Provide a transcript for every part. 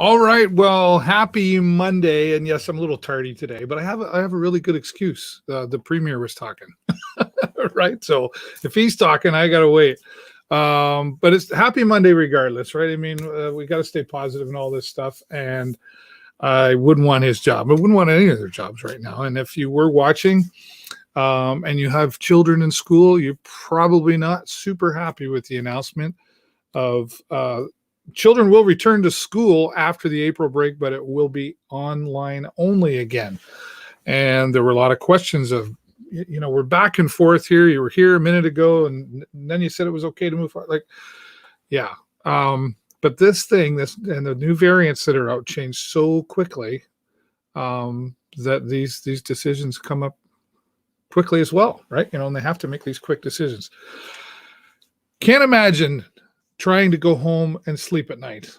All right. Well, happy Monday. And yes, I'm a little tardy today, but I have a really good excuse. The premier was talking, right? So if he's talking, I got to wait. But it's happy Monday regardless, right? I mean, we got to stay positive and all this stuff. And I wouldn't want his job. I wouldn't want any of their jobs right now. And if you were watching and you have children in school, you're probably not super happy with the announcement of children will return to school after the April break, but it will be online only again. And there were a lot of questions of, we're back and forth here. You were here a minute ago, and then you said it was okay to move forward. Like, yeah. But this and the new variants that are out change so quickly that these decisions come up quickly as well, right? And they have to make these quick decisions. Can't imagine trying to go home and sleep at night,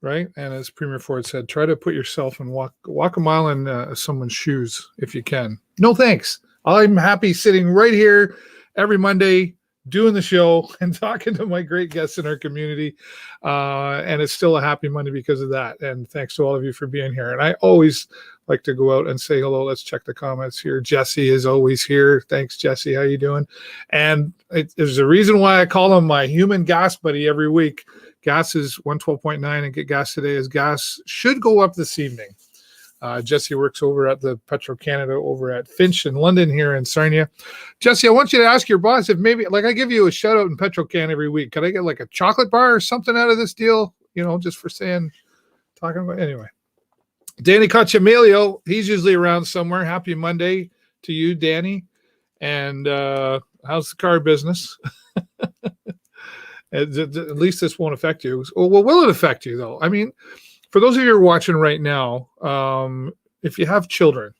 right? And as Premier Ford said, try to put yourself and walk a mile in someone's shoes if you can. No thanks. I'm happy sitting right here every Monday doing the show and talking to my great guests in our community. And it's still a happy Monday because of that. And thanks to all of you for being here. And I always like to go out and say hello. Let's check the comments here. Jesse is always here. Thanks, Jesse. How you doing? And there's a reason why I call him my human gas buddy every week. Gas is 112.9 and Get Gas Today as gas should go up this evening. Jesse works over at the Petro Canada over at Finch in London here in Sarnia. Jesse, I want you to ask your boss if maybe, like I give you a shout out in Petro Can every week. Could I get like a chocolate bar or something out of this deal? Just for talking about, anyway. Danny Cacciamelio, he's usually around somewhere. Happy Monday to you, Danny. And how's the car business? At least this won't affect you. Well, will it affect you, though? I mean, for those of you who are watching right now, if you have children,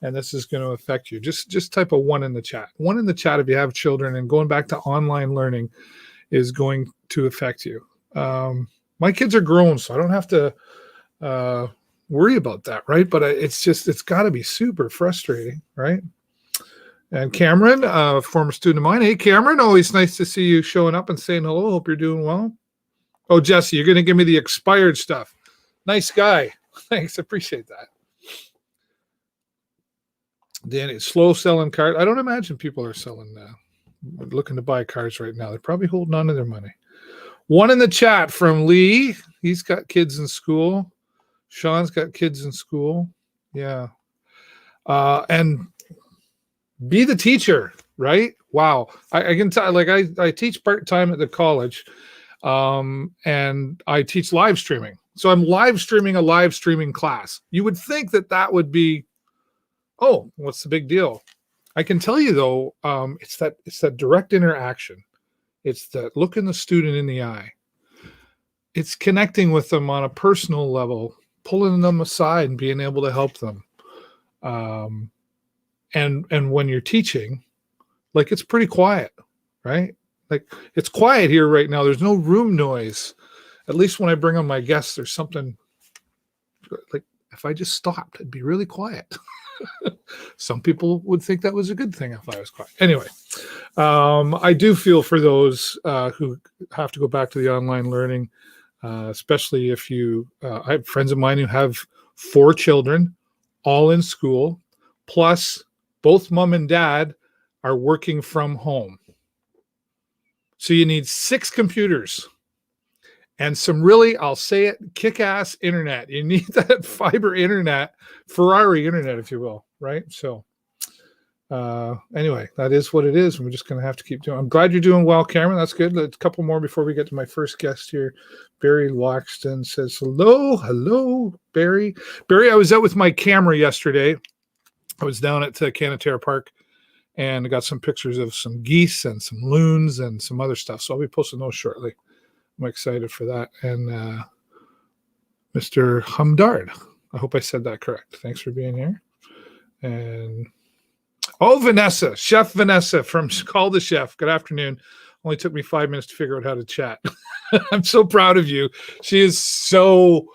and this is going to affect you, just type a 1 in the chat. 1 in the chat if you have children, and going back to online learning is going to affect you. My kids are grown, so I don't have to worry about that, right? But it's got to be super frustrating, right? And Cameron, former student of mine. Hey, Cameron, always nice to see you showing up and saying hello. Hope you're doing well. Oh, Jesse, you're going to give me the expired stuff. Nice guy. Thanks. Appreciate that. Danny, slow selling cars. I don't imagine people are looking to buy cars right now. They're probably holding on to their money. 1 in the chat from Lee. He's got kids in school. Sean's got kids in school. Yeah. And be the teacher, right? Wow. I can tell, like I teach part-time at the college, and I teach live streaming. So I'm live streaming a live streaming class. You would think that would be, oh, what's the big deal? I can tell you though, it's that direct interaction. It's that looking the student in the eye. It's connecting with them on a personal level, pulling them aside and being able to help them. And when you're teaching, like, it's pretty quiet, right? Like, it's quiet here right now. There's no room noise. At least when I bring on my guests, there's something like, if I just stopped, it'd be really quiet. Some people would think that was a good thing if I was quiet. Anyway, I do feel for those who have to go back to the online learning, especially if I have friends of mine who have 4 children, all in school, plus both mom and dad are working from home. So you need 6 computers and some really, I'll say it, kick-ass internet. You need that fiber internet, Ferrari internet, if you will, right? So anyway, that is what it is. We're just going to have to keep doing. I'm glad you're doing well, Cameron. That's good. A couple more before we get to my first guest here. Barry Lockston says, hello, Barry. Barry, I was out with my camera yesterday. I was down at Canatera Park, and I got some pictures of some geese and some loons and some other stuff. So I'll be posting those shortly. I'm excited for that. And Mr. Humdard, I hope I said that correct. Thanks for being here. And Vanessa, Chef Vanessa from Call the Chef. Good afternoon. Only took me 5 minutes to figure out how to chat. I'm so proud of you. She is so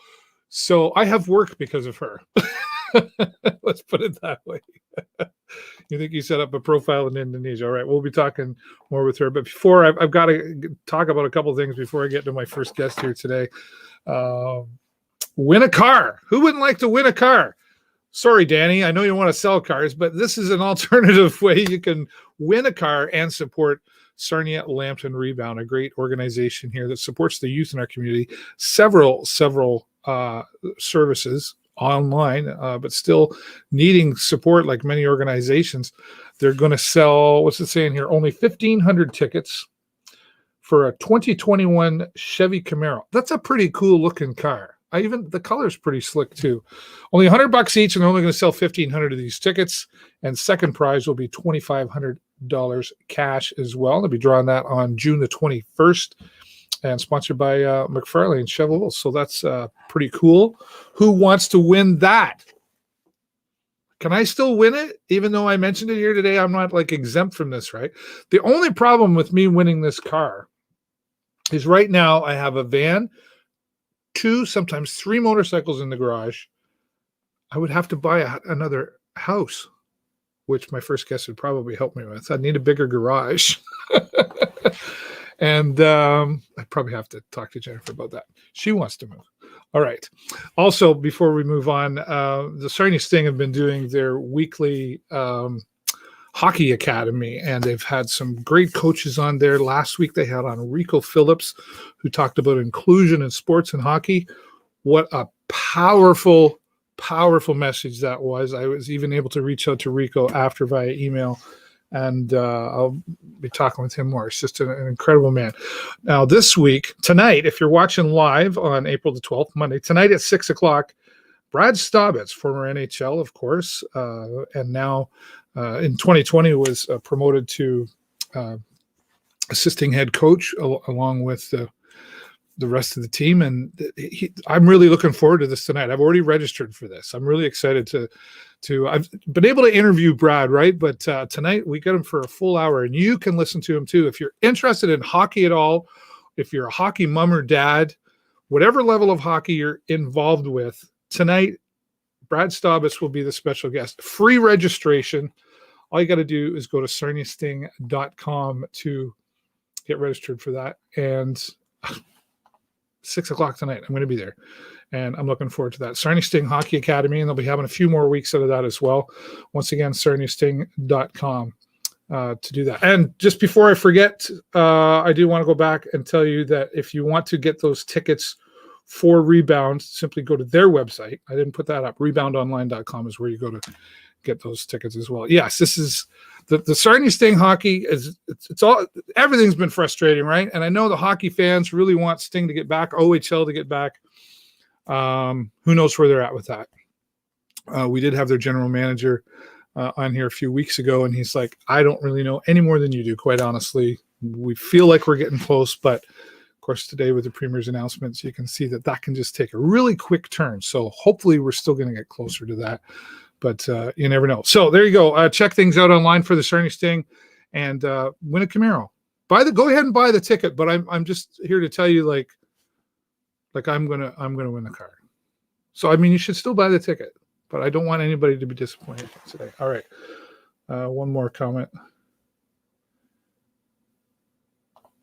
I have work because of her. Let's put it that way. You think you set up a profile in Indonesia? All right, we'll be talking more with her. But before, I've got to talk about a couple of things before I get to my first guest here today. Win a car. Who wouldn't like to win a car? Sorry, Danny, I know you want to sell cars, but this is an alternative way you can win a car and support Sarnia Lambton Rebound, a great organization here that supports the youth in our community. Several services online, but still needing support like many organizations. They're going to sell, what's it saying here, only 1,500 tickets for a 2021 Chevy Camaro. That's a pretty cool looking car. The color's pretty slick too. Only $100 each, and they're only going to sell 1,500 of these tickets. And second prize will be $2,500 cash as well. They'll be drawing that on June the 21st, and sponsored by McFarlane Chevrolet. So that's pretty cool. Who wants to win that? Can I still win it? Even though I mentioned it here today, I'm not like exempt from this, right? The only problem with me winning this car is right now I have a van, 2, sometimes 3 motorcycles in the garage. I would have to buy another house, which my first guest would probably help me with. I'd need a bigger garage. And I probably have to talk to Jennifer about that. She wants to move. All right. Also, before we move on, the Sarnia Sting have been doing their weekly hockey academy, and they've had some great coaches on there. Last week they had on Rico Phillips, who talked about inclusion in sports and hockey. What a powerful message that was. I was even able to reach out to Rico after via email, and I'll be talking with him more. It's just an incredible man. Now this week, tonight, if you're watching live on April the 12th, Monday, tonight at 6 o'clock, Brad Staubitz, former NHL, of course, and now in 2020 was promoted to assisting head coach along with the rest of the team. And I'm really looking forward to this tonight. I've already registered for this. I'm really excited to I've been able to interview Brad, right? But tonight we got him for a full hour, and you can listen to him too. If you're interested in hockey at all, if you're a hockey mom or dad, whatever level of hockey you're involved with, tonight, Brad Staubitz will be the special guest. Free registration. All you got to do is go to sarniasting.com to get registered for that. And 6 o'clock tonight, I'm going to be there. And I'm looking forward to that. Sarnia Sting Hockey Academy, and they'll be having a few more weeks out of that as well. Once again, sarniasting.com to do that. And just before I forget, I do want to go back and tell you that if you want to get those tickets for Rebound, simply go to their website. I didn't put that up. Reboundonline.com is where you go to get those tickets as well. Yes, this is the Sarnia Sting hockey is it's all, everything's been frustrating, right? And I know the hockey fans really want Sting to get back, OHL to get back. Who knows where they're at with that? We did have their general manager on here a few weeks ago, and he's like, I don't really know any more than you do, quite honestly. We feel like we're getting close, but of course, today with the Premier's announcements, you can see that can just take a really quick turn. So hopefully we're still going to get closer to that, but you never know. So there you go. Check things out online for the Sarnia Sting and win a Camaro. Go ahead and buy the ticket, but I'm just here to tell you, like I'm gonna win the car. So I mean, you should still buy the ticket, but I don't want anybody to be disappointed today. All right, one more comment.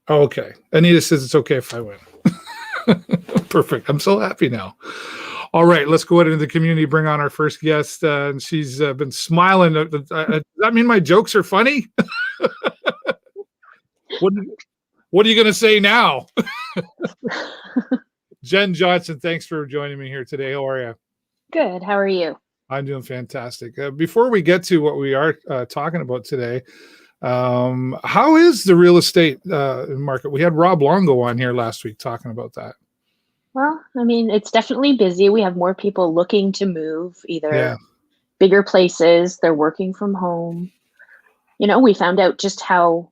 Okay, Anita says it's okay if I win. Perfect. I'm so happy now. All right, let's go out into the community. Bring on our first guest, and she's been smiling. Does that mean my jokes are funny? What are you going to say now? Jenn Johnson, thanks for joining me here today. How are you? Good. How are you? I'm doing fantastic. Before we get to what we are talking about today, how is the real estate market? We had Rob Longo on here last week talking about that. Well, I mean, it's definitely busy. We have more people looking to move, either bigger places, they're working from home. You know, we found out just how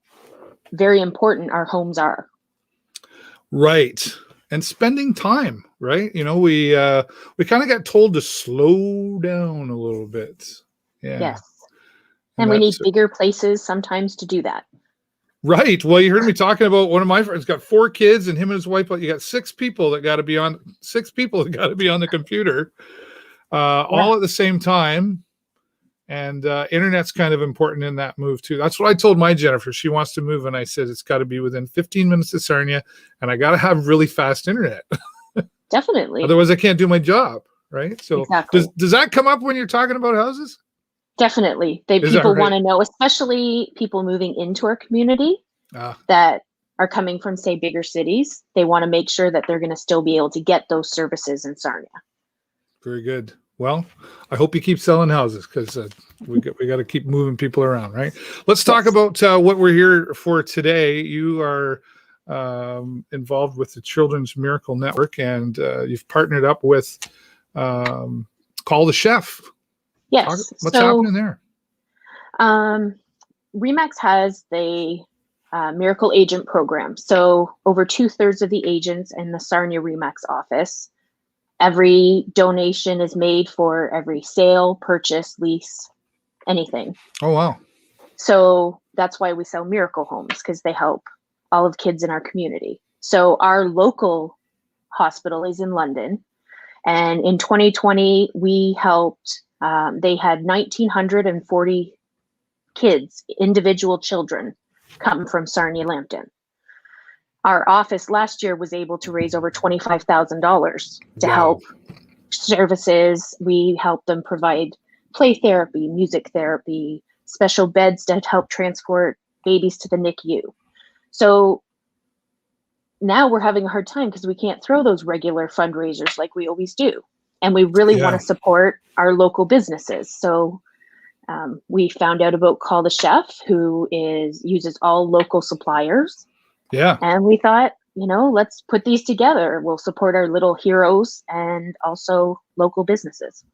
very important our homes are. Right. And spending time, right? You know, we kind of got told to slow down a little bit. Yeah. Yes. And we need bigger places sometimes to do that. Right. Well, you heard me talking about one of my friends got 4 kids and him and his wife. You got 6 people that got to be on the computer all at the same time. And internet's kind of important in that move too. That's what I told my Jennifer. She wants to move, and I said it's got to be within 15 minutes of Sarnia, and I got to have really fast internet. Definitely. Otherwise, I can't do my job, right? So Exactly. does that come up when you're talking about houses? Definitely. Is that People right? want to know, especially people moving into our community Ah, that are coming from, say, bigger cities. They want to make sure that they're going to still be able to get those services in Sarnia. very good. Well, I hope you keep selling houses because we got to keep moving people around, right? Let's talk Yes. about what we're here for today. You are involved with the Children's Miracle Network, and you've partnered up with Call the Chef. Yes. What's happening there? REMAX has the Miracle Agent Program. So over 2/3 of the agents in the Sarnia REMAX office, every donation is made for every sale, purchase, lease, anything. Oh, wow. So that's why we sell Miracle Homes, because they help all of kids in our community. So our local hospital is in London. And in 2020, we helped, they had 1,940 kids, individual children, come from Sarnia Lambton. Our office last year was able to raise over $25,000 to help services. We helped them provide play therapy, music therapy, special beds to help transport babies to the NICU. So now we're having a hard time because we can't throw those regular fundraisers like we always do. And we really want to support our local businesses. So we found out about Call the Chef, who uses all local suppliers. Yeah. And we thought, let's put these together. We'll support our little heroes and also local businesses.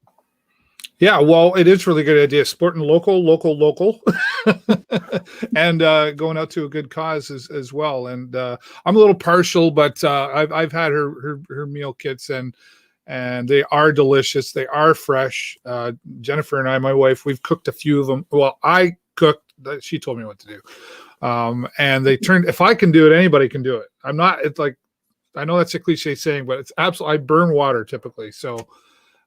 Yeah, well, it is a really good idea. Supporting local, and going out to a good cause as well. And I'm a little partial, but I've had her meal kits, and they are delicious. They are fresh. Jennifer and I, my wife, we've cooked a few of them. Well, I cooked. She told me what to do. And they turned. If I can do it, anybody can do it. I'm not. It's like, I know that's a cliche saying, but it's absolutely. I burn water typically. So,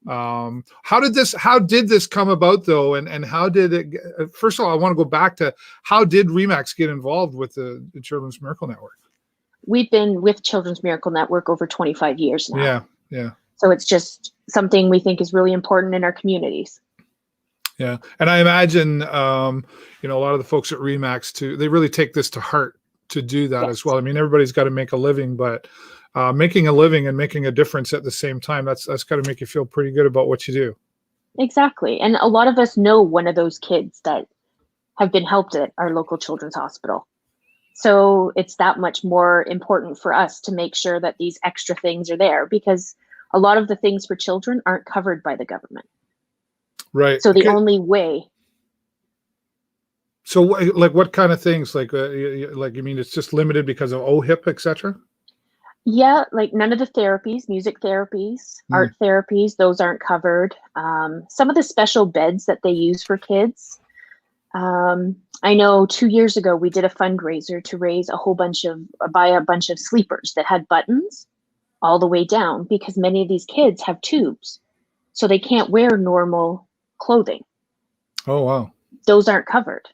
how did this come about though? And how did it? First of all, I want to go back to how did REMAX get involved with the Children's Miracle Network? We've been with Children's Miracle Network over 25 years now. Yeah. So it's just something we think is really important in our communities. Yeah. And I imagine, a lot of the folks at REMAX too, they really take this to heart to do that as well. I mean, everybody's got to make a living, but making a living and making a difference at the same time, that's got to make you feel pretty good about what you do. Exactly. And a lot of us know one of those kids that have been helped at our local children's hospital. So it's that much more important for us to make sure that these extra things are there, because a lot of the things for children aren't covered by the government. Right. So the only way. So like what kind of things, like you mean it's just limited because of OHIP, et cetera? Yeah, like none of the therapies, music therapies, art therapies, those aren't covered. Some of the special beds that they use for kids. I know 2 years ago, we did a fundraiser to raise buy a bunch of sleepers that had buttons all the way down, because many of these kids have tubes, so they can't wear normal clothing. Oh, wow. Those aren't covered.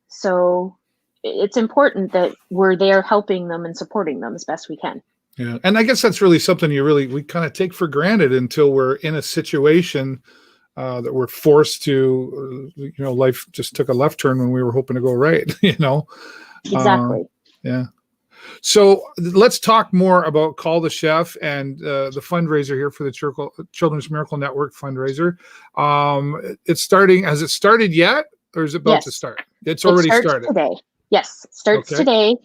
So it's important that we're there helping them and supporting them as best we can. Yeah. And I guess that's really something we kind of take for granted until we're in a situation that we're forced to, life just took a left turn when we were hoping to go right, Exactly. Yeah. So let's talk more about Call the Chef and the fundraiser here for the Children's Miracle Network fundraiser. It's starting. Has it started yet, or is it about to start? It's already started today. Yes, it starts today.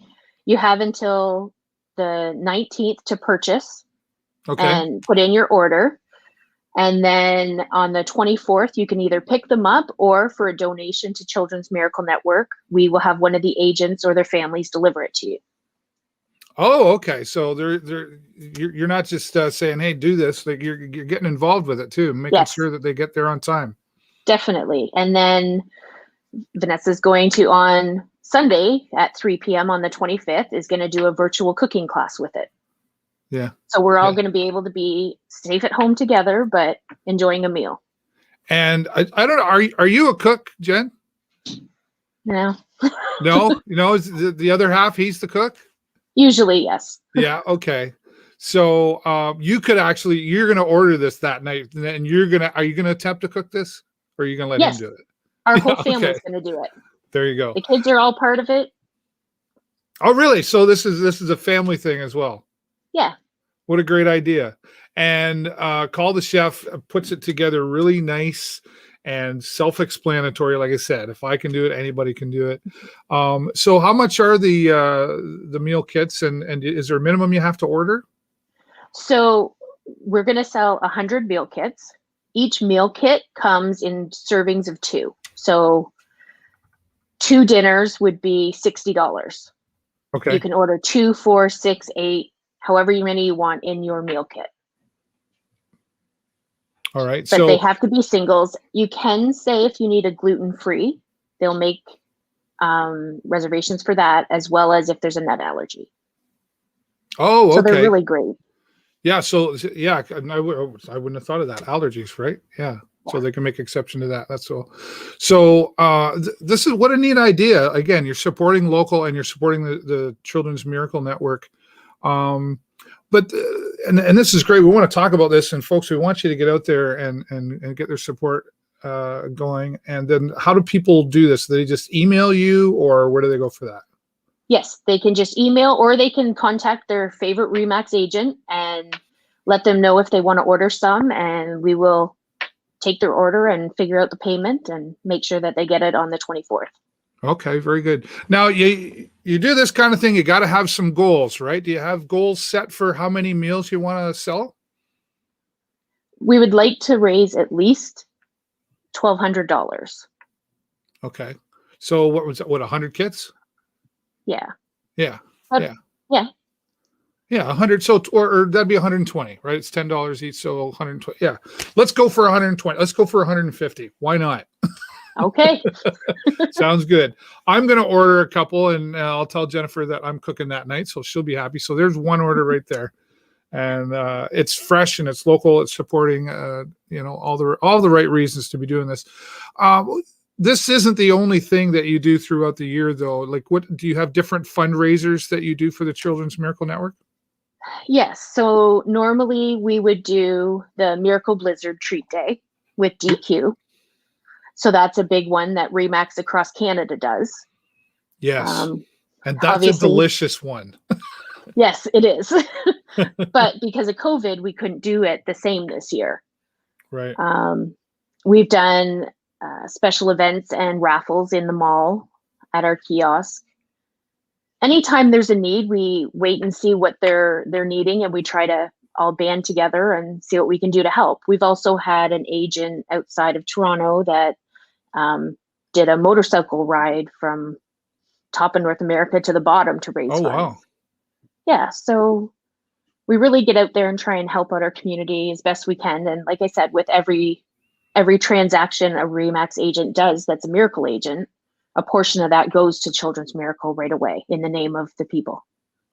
You have until the 19th to purchase and put in your order. And then on the 24th, you can either pick them up, or for a donation to Children's Miracle Network, we will have one of the agents or their families deliver it to you. Oh, okay. So you're not just saying, "Hey, do this." Like you're getting involved with it too, making sure that they get there on time. Definitely. And then Vanessa's going to, on Sunday at 3 p.m. on the 25th, is going to do a virtual cooking class with it. Yeah. So we're all going to be able to be safe at home together, but enjoying a meal. And I don't know. Are you a cook, Jen? No. No. Is the other half, he's the cook? Usually, yes. Yeah. Okay. So you could actually, you're going to order this that night, and are you going to attempt to cook this, or are you going to let him Yes, do it? our whole Yeah, family's okay. going to do it. There you go. The kids are all part of it. Oh, really? So this is a family thing as well. Yeah. What a great idea. And Call the Chef puts it together really nice and self-explanatory. Like I said, if I can do it, anybody can do it. So how much are the meal kits, and is there a minimum you have to order? So we're going to sell 100 meal kits. Each meal kit comes in servings of 2. So 2 dinners would be $60. Okay. You can order 2, 4, 6, 8, however many you want in your meal kit. All right. But they have to be singles. You can say if you need a gluten-free, they'll make reservations for that, as well as if there's a nut allergy. Oh, okay. So they're really great. Yeah. So yeah, I wouldn't have thought of that. Allergies, right? Yeah. So they can make exception to that. That's all. So this is what a neat idea. Again, you're supporting local and you're supporting the Children's Miracle Network. But this is great. We want to talk about this, and folks, we want you to get out there and get their support going. And then how do people do this? Do they just email you, or where do they go for that? Yes, they can just email, or they can contact their favorite RE/MAX agent and let them know if they want to order some, and we will take their order and figure out the payment and make sure that they get it on the 24th. Okay, very good. Now you do this kind of thing, you got to have some goals, right? Do you have goals set for how many meals you want to sell? We would like to raise at least $1,200. Okay. So what was that? What, 100 kits? Yeah. Yeah. Yeah. Yeah, 100. So, or that'd be 120, right? It's $10 each, so 120. Yeah, let's go for 120. Let's go for 150. Why not? Okay. Sounds good. I'm going to order a couple, and I'll tell Jennifer that I'm cooking that night, so she'll be happy. So there's one order right there, and it's fresh and it's local. It's supporting, all the right reasons to be doing this. This isn't the only thing that you do throughout the year, though. Like, what do you have different fundraisers that you do for the Children's Miracle Network? Yes. So normally we would do the Miracle Blizzard Treat Day with DQ. So that's a big one that RE/MAX across Canada does. Yes. And that's a delicious one. Yes, it is. But because of COVID, we couldn't do it the same this year. Right. We've done special events and raffles in the mall at our kiosk. Anytime there's a need, we wait and see what they're needing, and we try to all band together and see what we can do to help. We've also had an agent outside of Toronto that did a motorcycle ride from top of North America to the bottom to raise funds. Wow. Yeah, so we really get out there and try and help out our community as best we can. And like I said, with every transaction a RE/MAX agent does that's a miracle agent, a portion of that goes to Children's Miracle right away in the name of the people.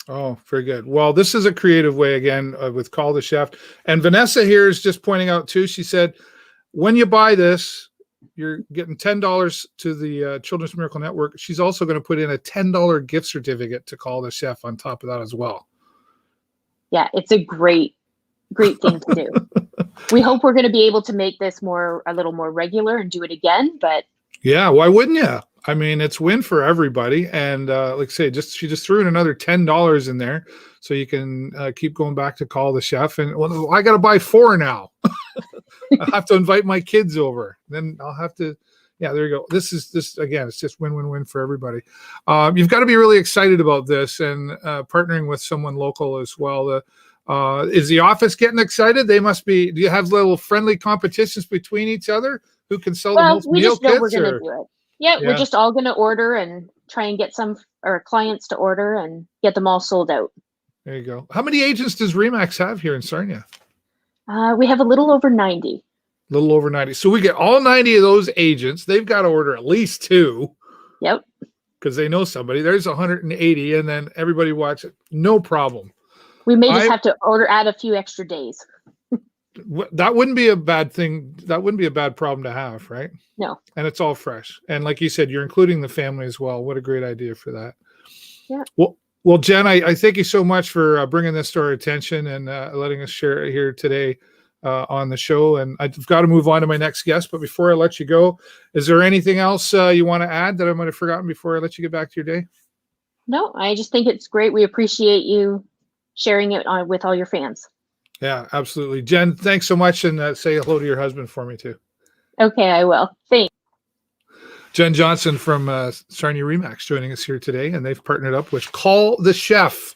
Oh, very good. Well, this is a creative way, again, with Call the Chef. And Vanessa here is just pointing out, too, she said, when you buy this, you're getting $10 to the Children's Miracle Network. She's also going to put in a $10 gift certificate to Call the Chef on top of that as well. Yeah, it's a great thing to do. We hope we're going to be able to make this a little more regular and do it again, but yeah, why wouldn't you? I mean, it's win for everybody. And like I say, she just threw in another $10 in there, so you can keep going back to Call the Chef. And well, I got to buy 4 now. I have to invite my kids over. Then I'll have to. Yeah, there you go. This again. It's just win-win-win for everybody. You've got to be really excited about this and partnering with someone local as well. Is the office getting excited? They must be. Do you have little friendly competitions between each other? Who can sell the most meal kits? Well, we just know we're going to do it. Yeah, we're just all going to order and try and get some our clients to order and get them all sold out. There you go. How many agents does RE/MAX have here in Sarnia? We have a little over 90. A little over 90. So we get all 90 of those agents. They've got to order at least 2. Yep. Because they know somebody. There's 180, and then everybody watch it. No problem. We may just have to add a few extra days. That wouldn't be a bad thing. That wouldn't be a bad problem to have, right? No. And it's all fresh. And like you said, you're including the family as well. What a great idea for that. Yeah. Well, Well, Jen, I thank you so much for bringing this to our attention and letting us share it here today on the show. And I've got to move on to my next guest. But before I let you go, is there anything else you want to add that I might have forgotten before I let you get back to your day? No, I just think it's great. We appreciate you sharing it with all your fans. Yeah, absolutely. Jen, thanks so much. And say hello to your husband for me, too. Okay, I will. Thanks. Jenn Johnson from Sarnia Remax joining us here today, and they've partnered up with Call the Chef.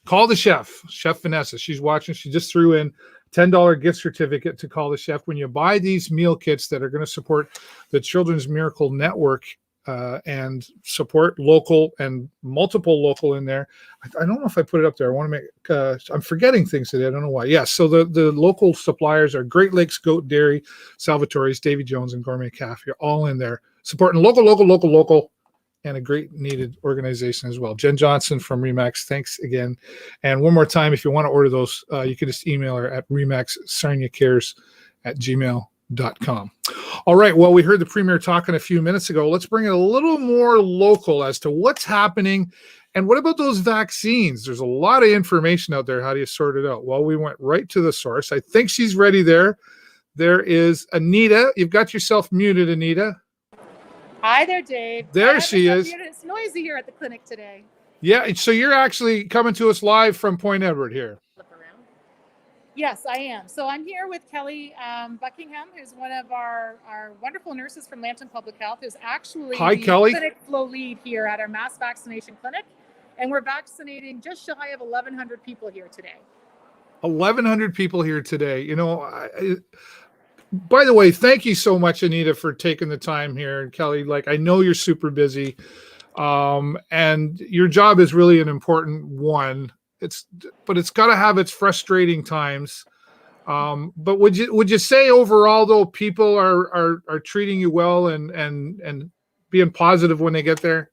Call the Chef, Chef Vanessa. She's watching. She just threw in $10 gift certificate to Call the Chef. When you buy these meal kits that are going to support the Children's Miracle Network and support local and multiple local in there. I don't know if I put it up there. I want to make, I'm forgetting things today. I don't know why. Yes. So the local suppliers are Great Lakes Goat Dairy, Salvatore's, Davy Jones, and Gourmet Cafe. You're all in there supporting local, and a great needed organization as well. Jenn Johnson from Remax, thanks again. And one more time, if you want to order those, you can just email her at remaxsarniacares@gmail.com. All right, well, we heard the Premier talking a few minutes ago. Let's bring it a little more local as to what's happening. And what about those vaccines? There's a lot of information out there. How do you sort it out? Well, we went right to the source. I think she's ready there. There is Anita. You've got yourself muted, Anita. Hi there, Dave. There she is. It's noisy here at the clinic today. Yeah, so you're actually coming to us live from Point Edward here. Yes, I am. So I'm here with Kelly Buckingham, who's one of our wonderful nurses from Lambton Public Health, who's actually the clinic flow lead here at our mass vaccination clinic. And we're vaccinating just shy of 1,100 people here today. 1,100 people here today. You know, by the way, thank you so much, Anita, for taking the time here. And Kelly, like, I know you're super busy, and your job is really an important one. But it's got to have its frustrating times. But would you say overall, though, people are treating you well and being positive when they get there?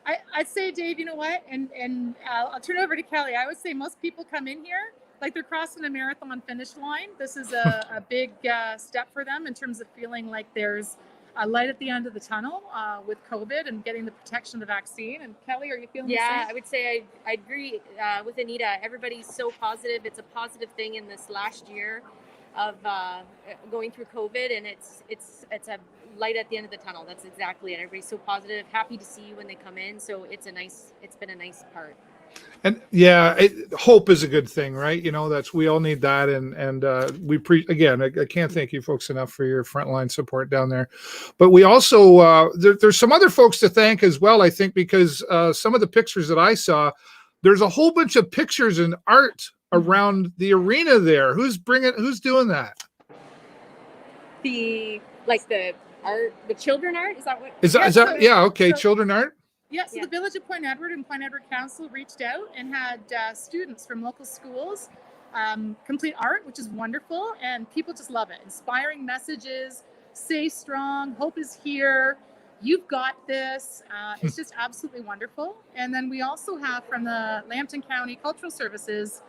I'd say, Dave, you know what? And I'll turn it over to Kelly. I would say most people come in here like they're crossing a marathon finish line. This is a big step for them in terms of feeling like there's a light at the end of the tunnel with COVID and getting the protection of the vaccine. And Kelly, are you feeling the same? Yeah, I would say I agree with Anita. Everybody's so positive. It's a positive thing in this last year of going through COVID, and it's a light at the end of the tunnel. That's exactly it. Everybody's so positive, happy to see you when they come in. So it's been a nice part. And yeah, hope is a good thing, right? You know, we all need that. And again, I can't thank you folks enough for your frontline support down there. But we also, there's some other folks to thank as well, I think, because some of the pictures that I saw, there's a whole bunch of pictures and art around the arena there. Who's doing that? The art, the children art? Is that what? Children art. Yeah, so the Village of Point Edward and Point Edward Council reached out and had students from local schools complete art, which is wonderful, and people just love it. Inspiring messages, stay strong, hope is here, you've got this. It's just absolutely wonderful. And then we also have from the Lambton County Cultural Services,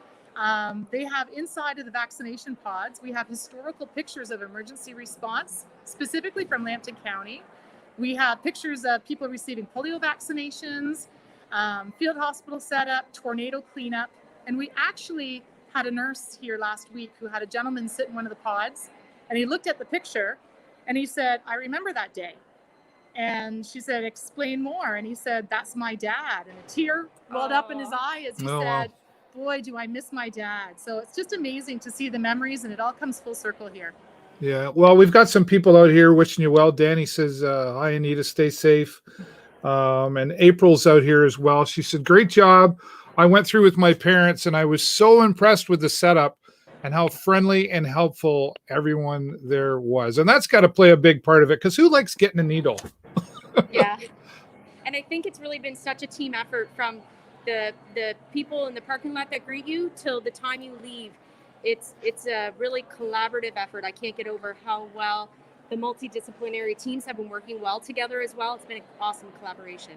they have inside of the vaccination pods, we have historical pictures of emergency response, specifically from Lambton County. We have pictures of people receiving polio vaccinations, field hospital setup, tornado cleanup. And we actually had a nurse here last week who had a gentleman sit in one of the pods, and he looked at the picture and he said, I remember that day. And she said, explain more. And he said, that's my dad. And a tear welled up in his eye as he said, boy, do I miss my dad. So it's just amazing to see the memories, and it all comes full circle here. Yeah, well, we've got some people out here wishing you well. Danny says, hi, Anita, stay safe. And April's out here as well. She said, great job. I went through with my parents, and I was so impressed with the setup and how friendly and helpful everyone there was. And that's got to play a big part of it, because who likes getting a needle? Yeah. And I think it's really been such a team effort from the people in the parking lot that greet you till the time you leave. It's a really collaborative effort. I can't get over how well the multidisciplinary teams have been working well together as well. It's been an awesome collaboration.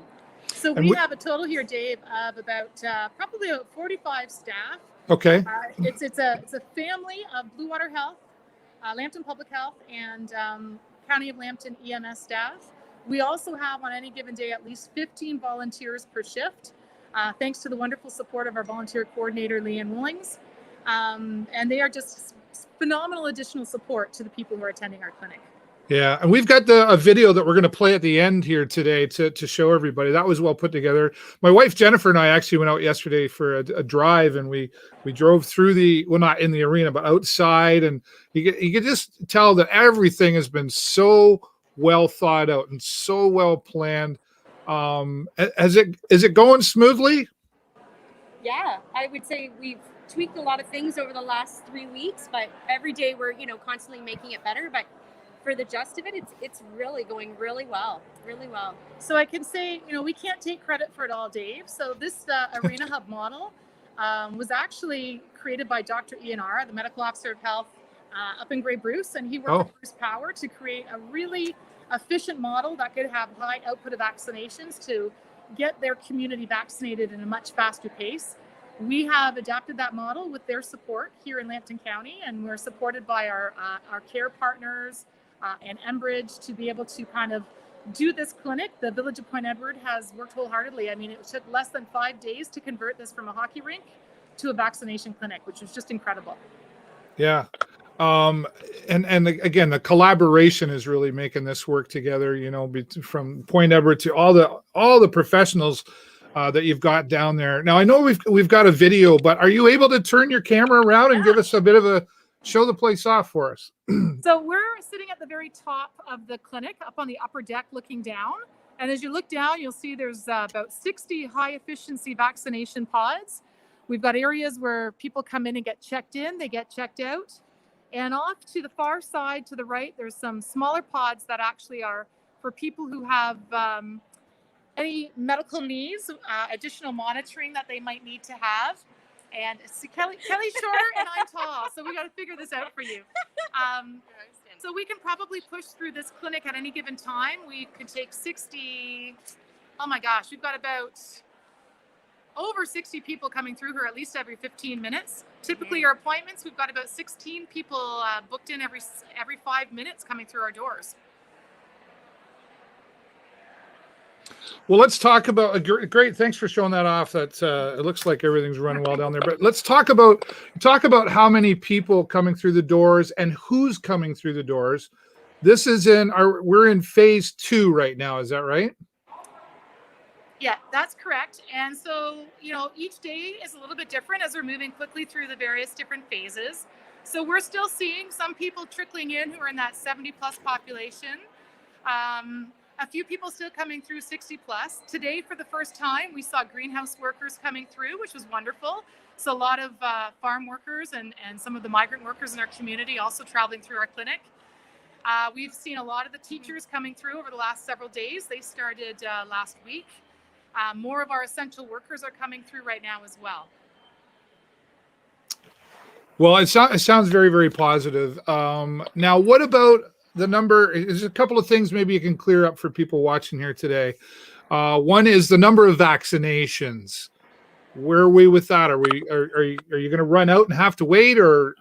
So we have a total here, Dave, of about probably about 45 staff. Okay. It's a family of Blue Water Health, Lambton Public Health, and County of Lambton EMS staff. We also have on any given day at least 15 volunteers per shift. thanks to the wonderful support of our volunteer coordinator, Leanne Willings. And they are just phenomenal additional support to the people who are attending our clinic. Yeah, and we've got a video that we're going to play at the end here today to show everybody. That was well put together. My wife Jennifer and I actually went out yesterday for a drive, and we drove through not in the arena, but outside, and you could just tell that everything has been so well thought out and so well planned. Is it going smoothly? Yeah, I would say we've tweaked a lot of things over the last 3 weeks, but every day we're constantly making it better. But for the gist of it, it's really going really well. So I can say, we can't take credit for it all, Dave. So this Arena Hub model was actually created by Dr. Ian Ara, the medical officer of health up in Grey Bruce, and he worked with Bruce Power to create a really efficient model that could have high output of vaccinations to get their community vaccinated in a much faster pace. We have adapted that model with their support here in Lambton County, and we're supported by our care partners, and Enbridge to be able to kind of do this clinic. The Village of Point Edward has worked wholeheartedly. I mean, it took less than 5 days to convert this from a hockey rink to a vaccination clinic, which was just incredible. Yeah. And again, the collaboration is really making this work together, from Point Edward to all the professionals that you've got down there. Now, I know we've got a video, but are you able to turn your camera around and give us a bit of show the place off for us? So we're sitting at the very top of the clinic, up on the upper deck looking down. And as you look down, you'll see there's about 60 high efficiency vaccination pods. We've got areas where people come in and get checked in, they get checked out. And off to the far side, to the right, there's some smaller pods that actually are for people who have any medical needs, additional monitoring that they might need to have. And Kelly's shorter and I'm tall, so we got to figure this out for you. So we can probably push through this clinic at any given time. We could take 60, oh my gosh, we've got about over 60 people coming through here at least every 15 minutes. Typically our appointments, we've got about 16 people booked in every 5 minutes coming through our doors. Well, let's talk about great. Thanks for showing that off. That it looks like everything's running well down there. But let's talk about how many people coming through the doors and who's coming through the doors. This is we're in phase 2 right now. Is that right? Yeah, that's correct. And so, each day is a little bit different as we're moving quickly through the various different phases. So we're still seeing some people trickling in who are in that 70 plus population. A few people still coming through 60 plus. Today, for the first time, we saw greenhouse workers coming through, which was wonderful. So a lot of farm workers and some of the migrant workers in our community also traveling through our clinic. We've seen a lot of the teachers coming through over the last several days. They started last week. More of our essential workers are coming through right now as well. Well, it sounds very, very positive. Now, what about the number? There's a couple of things maybe you can clear up for people watching here today. One is the number of vaccinations. Where are we with that? Are you going to run out and have to wait, or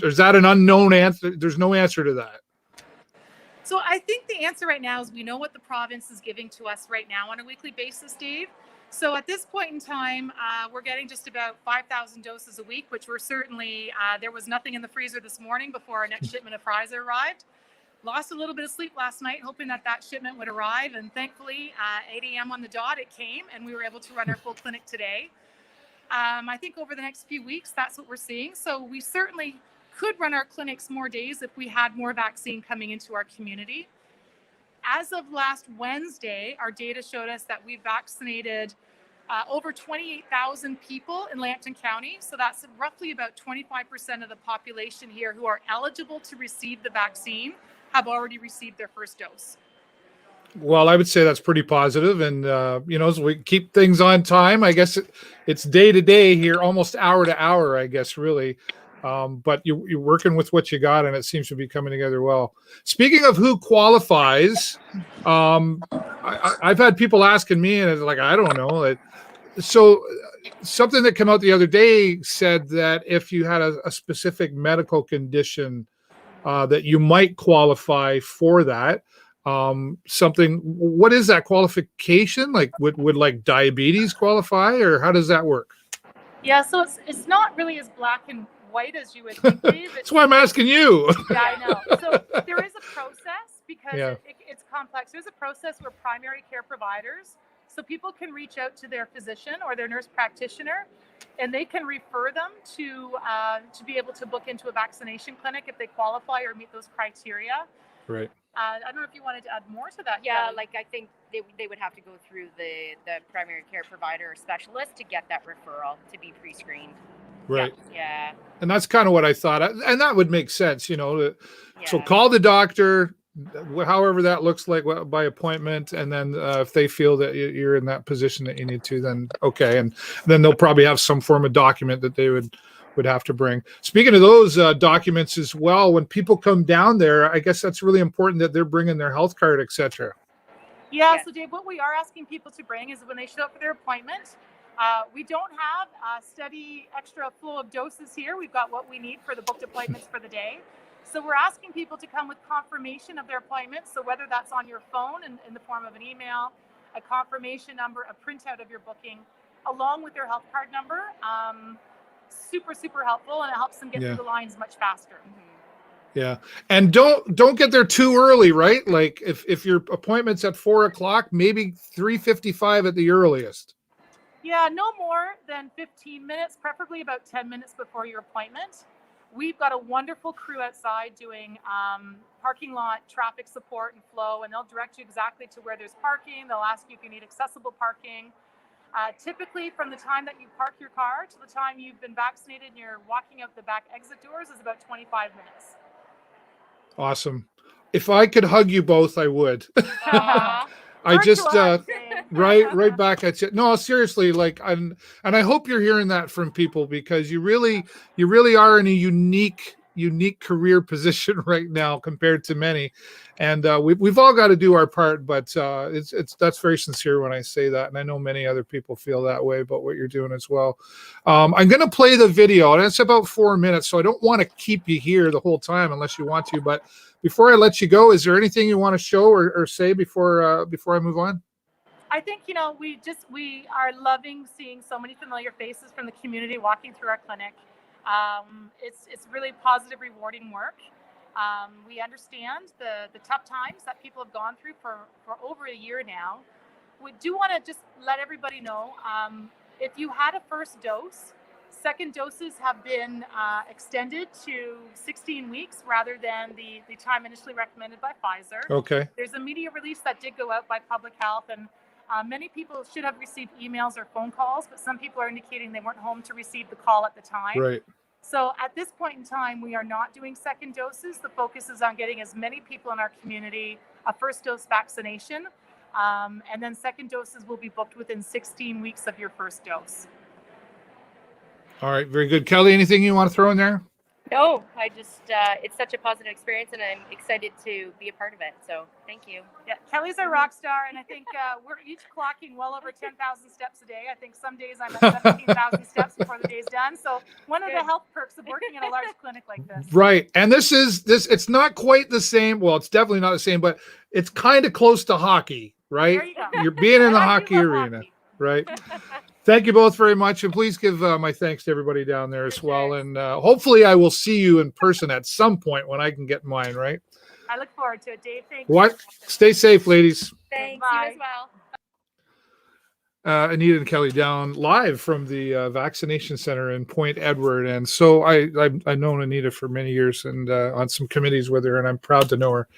is that an unknown answer? There's no answer to that. So I think the answer right now is we know what the province is giving to us right now on a weekly basis, Dave. So at this point in time, we're getting just about 5,000 doses a week, which we're certainly, there was nothing in the freezer this morning before our next shipment of Pfizer arrived. Lost a little bit of sleep last night, hoping that shipment would arrive. And thankfully, 8 a.m. on the dot, it came, and we were able to run our full clinic today. I think over the next few weeks, that's what we're seeing. So we certainly could run our clinics more days if we had more vaccine coming into our community. As of last Wednesday, our data showed us that we vaccinated over 28,000 people in Lambton County. So that's roughly about 25% of the population here who are eligible to receive the vaccine have already received their first dose. Well, I would say that's pretty positive. And, as we keep things on time, I guess it's day to day here, almost hour to hour, I guess, really. But you're working with what you got, and it seems to be coming together well. Speaking of who qualifies, I've had people asking me, and it's like, I don't know. So something that came out the other day said that if you had a specific medical condition, that you might qualify for that. something. What is that qualification? Like, would like diabetes qualify, or how does that work? Yeah, so it's not really as black and white as you would think, Dave. That's why I'm asking you. Yeah, I know. So there is a process because Yeah. it's complex. There's a process where primary care providers, so people can reach out to their physician or their nurse practitioner, and they can refer them to be able to book into a vaccination clinic if they qualify or meet those criteria. Right. I don't know if you wanted to add more to that. Yeah, Kelly. like I think they would have to go through the primary care provider or specialist to get that referral to be pre-screened. Right. Yeah. And that's kind of what I thought. And that would make sense, you know. Yeah. So call the doctor, however that looks like, by appointment. And then if they feel that you're in that position that you need to, then okay. And then they'll probably have some form of document that they would have to bring. Speaking of those documents as well, when people come down there, I guess that's really important that they're bringing their health card, etc. Yeah, Yes. so Dave, what we are asking people to bring is when they show up for their appointment, we don't have a steady extra flow of doses here. We've got what we need for the booked appointments for the day. So we're asking people to come with confirmation of their appointment. So whether that's on your phone in the form of an email, a confirmation number, a printout of your booking, along with their health card number, super, super helpful, and it helps them get through the lines much faster. Yeah. And don't get there too early, right? Like if your appointment's at 4:00, maybe 3:55 at the earliest. Yeah, no more than 15 minutes, preferably about 10 minutes before your appointment. We've got a wonderful crew outside doing parking lot traffic support and flow, and they'll direct you exactly to where there's parking. They'll ask you if you need accessible parking. Typically, from the time that you park your car to the time you've been vaccinated and you're walking out the back exit doors is about 25 minutes. Awesome. If I could hug you both, I would. I just right back at you. No, seriously, like and I hope you're hearing that from people, because you really are in a unique career position right now compared to many, and we've all got to do our part. But it's that's very sincere when I say that, and I know many other people feel that way about what you're doing as well. I'm going to play the video, and it's about 4 minutes, so I don't want to keep you here the whole time unless you want to. But before I let you go, is there anything you want to show or say before I move on? I think, you know, we are loving seeing so many familiar faces from the community walking through our clinic. It's really positive, rewarding work. We understand the tough times that people have gone through for over a year now. We do want to just let everybody know, if you had a first dose, second doses have been extended to 16 weeks rather than the time initially recommended by Pfizer. Okay. There's a media release that did go out by Public Health, and many people should have received emails or phone calls, but some people are indicating they weren't home to receive the call at the time. Right. So at this point in time, we are not doing second doses. The focus is on getting as many people in our community a first dose vaccination, and then second doses will be booked within 16 weeks of your first dose. All right, very good. Kelly, anything you want to throw in there? No, I just, it's such a positive experience, and I'm excited to be a part of it. So thank you. Yeah, Kelly's our rock star, and I think we're each clocking well over 10,000 steps a day. I think some days I'm at 17,000 steps before the day's done. So one of the health perks of working in a large clinic like this. Right. And this it's not quite the same. Well, it's definitely not the same, but it's kind of close to hockey, right? There you go. You're being in the I hockey love arena, hockey. right? Thank you both very much. And please give my thanks to everybody down there as well. And hopefully I will see you in person at some point when I can get mine, right? I look forward to it, Dave. Thank you. What? Stay safe, ladies. Thanks, Bye. you as well. Anita and Kelly down live from the vaccination center in Point Edward. And so I've known Anita for many years and on some committees with her, and I'm proud to know her.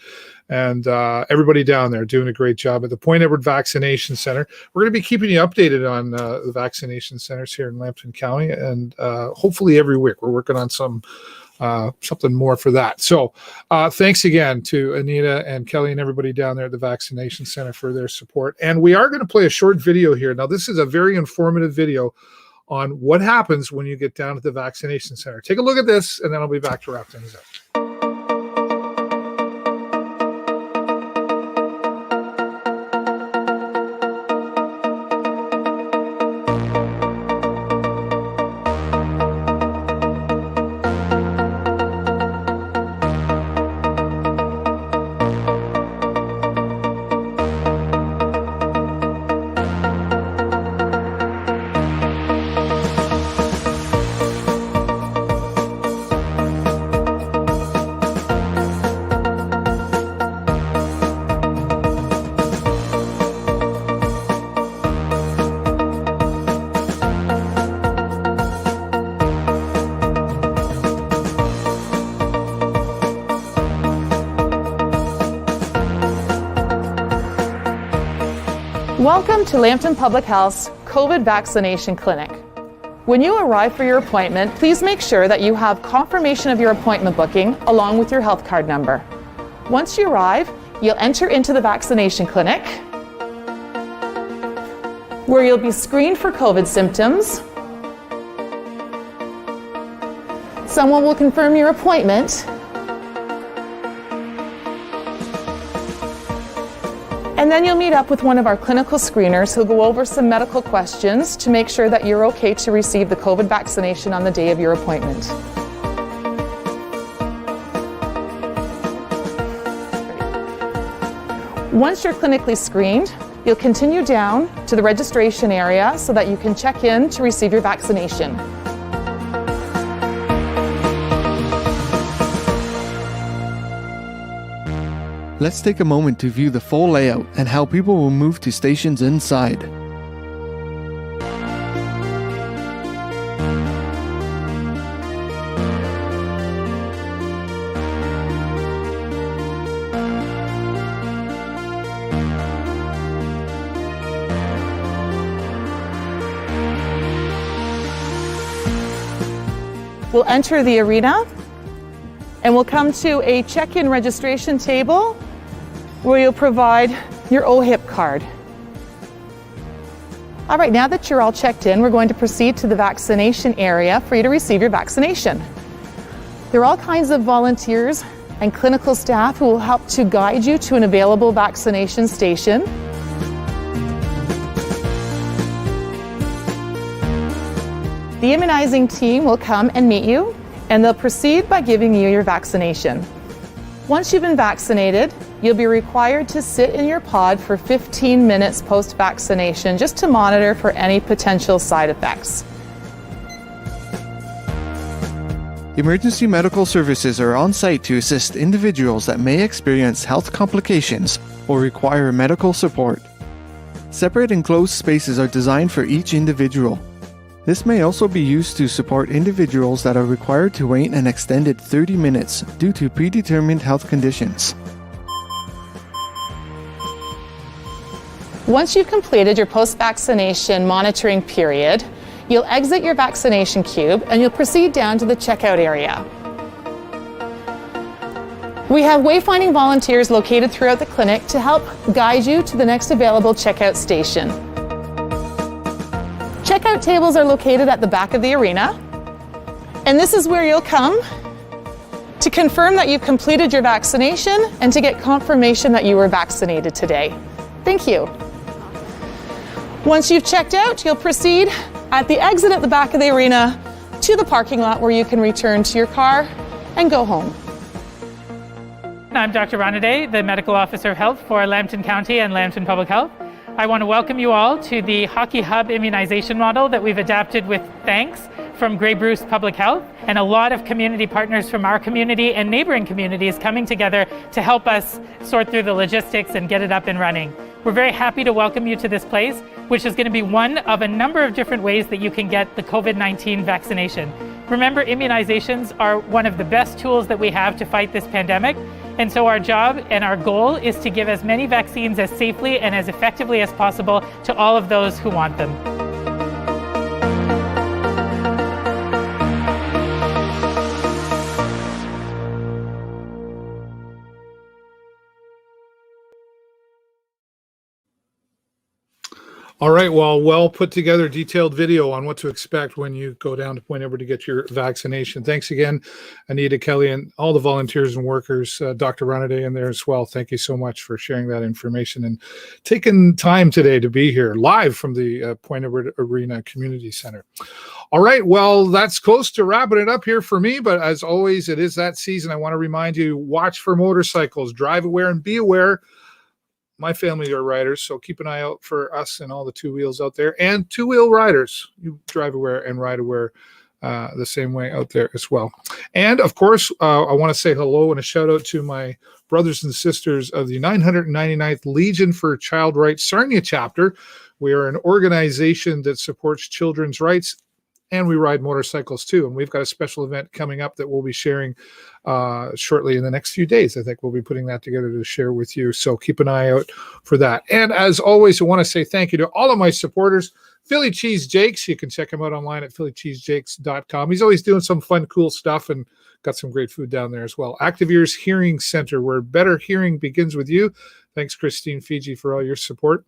And everybody down there doing a great job at the Point Edward Vaccination Center. We're going to be keeping you updated on the vaccination centers here in Lambton County, and hopefully every week we're working on something more for that. So thanks again to Anita and Kelly and everybody down there at the vaccination center for their support. And we are going to play a short video here. Now, this is a very informative video on what happens when you get down to the vaccination center. Take a look at this, and then I'll be back to wrap things up. Welcome to Lambton Public Health's COVID vaccination clinic. When you arrive for your appointment, please make sure that you have confirmation of your appointment booking along with your health card number. Once you arrive, you'll enter into the vaccination clinic, where you'll be screened for COVID symptoms. Someone will confirm your appointment, and then you'll meet up with one of our clinical screeners who'll go over some medical questions to make sure that you're okay to receive the COVID vaccination on the day of your appointment. Once you're clinically screened, you'll continue down to the registration area so that you can check in to receive your vaccination. Let's take a moment to view the full layout and how people will move to stations inside. We'll enter the arena and we'll come to a check-in registration table where you'll provide your OHIP card. All right, now that you're all checked in, we're going to proceed to the vaccination area for you to receive your vaccination. There are all kinds of volunteers and clinical staff who will help to guide you to an available vaccination station. The immunizing team will come and meet you, and they'll proceed by giving you your vaccination. Once you've been vaccinated, you'll be required to sit in your pod for 15 minutes post-vaccination just to monitor for any potential side effects. Emergency medical services are on site to assist individuals that may experience health complications or require medical support. Separate enclosed spaces are designed for each individual. This may also be used to support individuals that are required to wait an extended 30 minutes due to predetermined health conditions. Once you've completed your post-vaccination monitoring period, you'll exit your vaccination cube and you'll proceed down to the checkout area. We have wayfinding volunteers located throughout the clinic to help guide you to the next available checkout station. Checkout tables are located at the back of the arena, and this is where you'll come to confirm that you've completed your vaccination and to get confirmation that you were vaccinated today. Thank you. Once you've checked out, you'll proceed at the exit at the back of the arena to the parking lot where you can return to your car and go home. I'm Dr. Ronaday, the Medical Officer of Health for Lambton County and Lambton Public Health. I want to welcome you all to the Hockey Hub immunization model that we've adapted with thanks from Grey Bruce Public Health and a lot of community partners from our community and neighboring communities coming together to help us sort through the logistics and get it up and running. We're very happy to welcome you to this place, which is going to be one of a number of different ways that you can get the COVID-19 vaccination. Remember, immunizations are one of the best tools that we have to fight this pandemic. And so our job and our goal is to give as many vaccines as safely and as effectively as possible to all of those who want them. All right, well put together detailed video on what to expect when you go down to Point Edward to get your vaccination. Thanks again, Anita, Kelly, and all the volunteers and workers, Dr. Ronaday in there as well. Thank you so much for sharing that information and taking time today to be here live from the Point Edward Arena Community Center. All right, well, that's close to wrapping it up here for me, but as always, it is that season. I want to remind you, watch for motorcycles, drive aware and be aware. My family are riders, so keep an eye out for us and all the two wheels out there, and two-wheel riders. You drive aware and ride aware the same way out there as well. And of course, I want to say hello and a shout out to my brothers and sisters of the 999th Legion for Child Rights Sarnia chapter. We are an organization that supports children's rights and we ride motorcycles too. And we've got a special event coming up that we'll be sharing shortly in the next few days. I think we'll be putting that together to share with you. So keep an eye out for that. And as always, I want to say thank you to all of my supporters. Philly Cheese Jakes, you can check him out online at phillycheesejakes.com. He's always doing some fun, cool stuff and got some great food down there as well. Active Ears Hearing Center, where better hearing begins with you. Thanks, Christine Fiji, for all your support.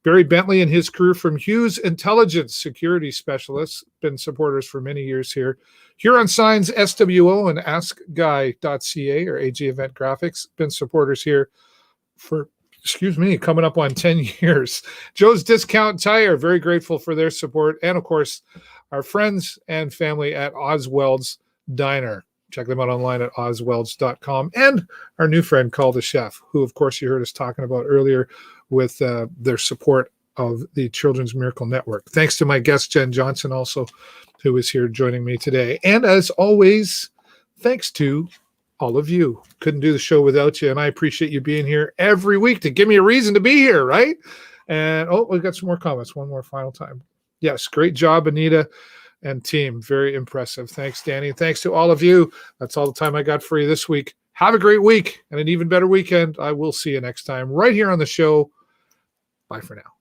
Barry Bentley and his crew from Hughes Intelligence Security Specialists, been supporters for many years here. Huron Signs, SWO, and AskGuy.ca, or AG Event Graphics, been supporters here for, coming up on 10 years. Joe's Discount Tire, very grateful for their support. And, of course, our friends and family at Oswald's Diner. Check them out online at oswelds.com. And our new friend, Call the Chef, who, of course, you heard us talking about earlier with their support of the Children's Miracle Network. Thanks to my guest, Jenn Johnson, also, who is here joining me today. And as always, thanks to all of you. Couldn't do the show without you, and I appreciate you being here every week to give me a reason to be here, right? And, we've got some more comments. One more final time. Yes, great job, Anita and team. Very impressive. Thanks, Danny. Thanks to all of you. That's all the time I got for you this week. Have a great week and an even better weekend. I will see you next time right here on the show. Bye for now.